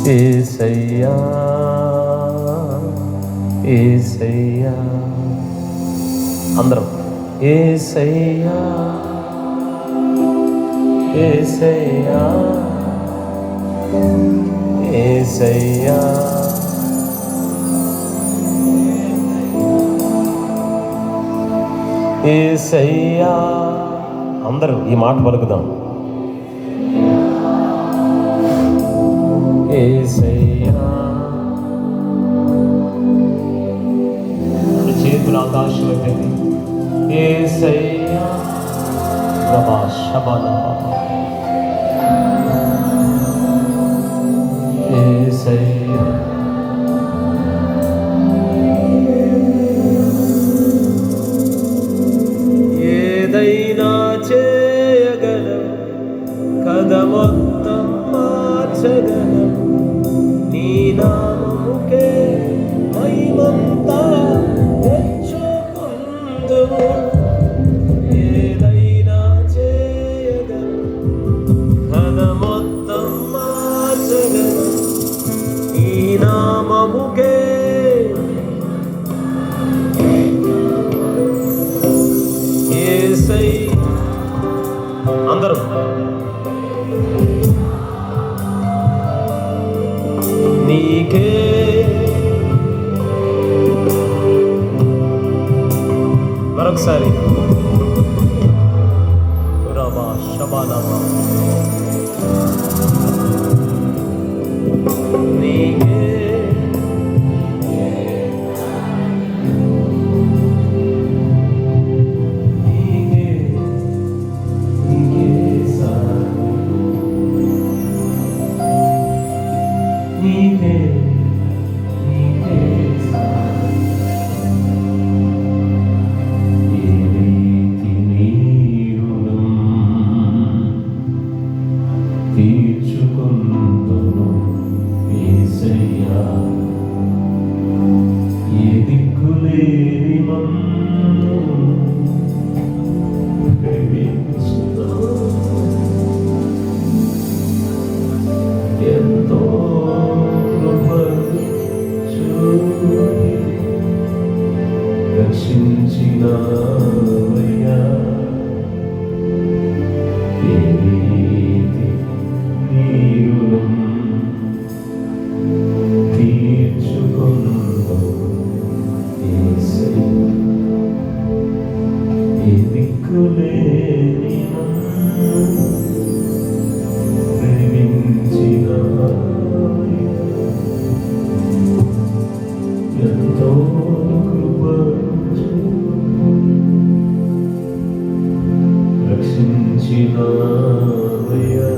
యేసయ్యా యేసయ్యా అందరం యేసయ్యా యేసయ్యా యేసయ్యా యేసయ్యా అందరూ ఈ మాట పలుకుదాం. యేసయ్యా చేతులు ఆకాశం ఎత్తి యేసయ్యా ప్రభా శబనా యేసయ్యా ఏదైనా చేయగలం కథ మొత్తం మార్చగలం నీ నామముకే మహిమంతా తెచ్చుకుందుము. ఏదైనా చేయగలం కథ మొత్తం మార్చగలం నీ నామముకే యేసయ్యా అందరూ నీకే మరొకసారి రబా శబాలమా నీకే తీర్చుకుందును యేసయ్యా ఏ దిక్కులేని మమ్ము ప్రేమించును ఎంతో కృపను చూపి రక్షించినావయ్యా. ఎంతో కృప రక్షించినావయ్యా.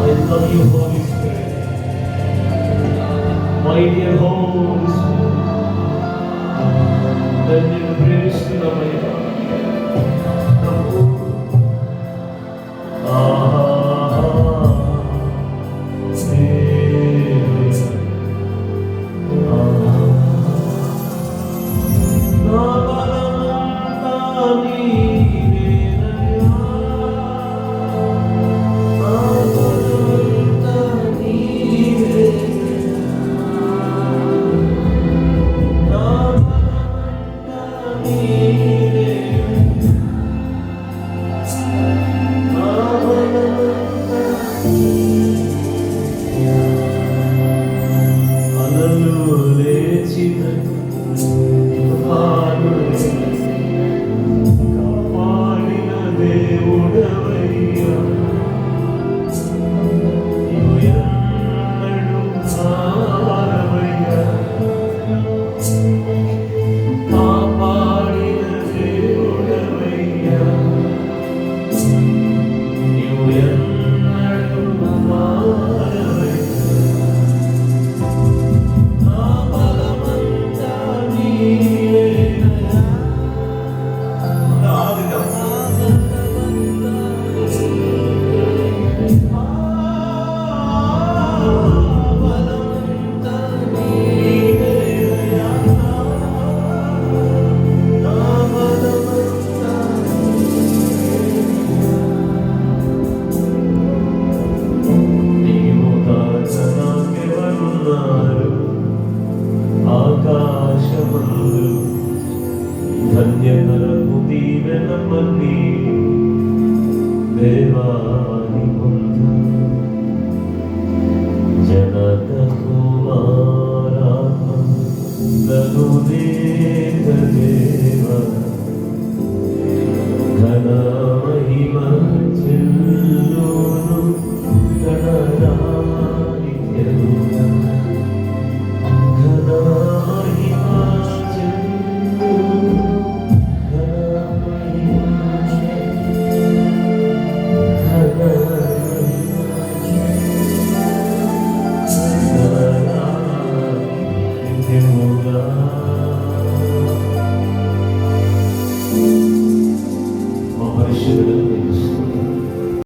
Holy Spirit, my dear Holy Spirit, ధన్య ప్రేమిస్తున్నామయ్యా ప్రభు. అలలు లేచిన మధ్యతరపు దీవెనమని దేవాని పొందు జనక కుమారా నన్ను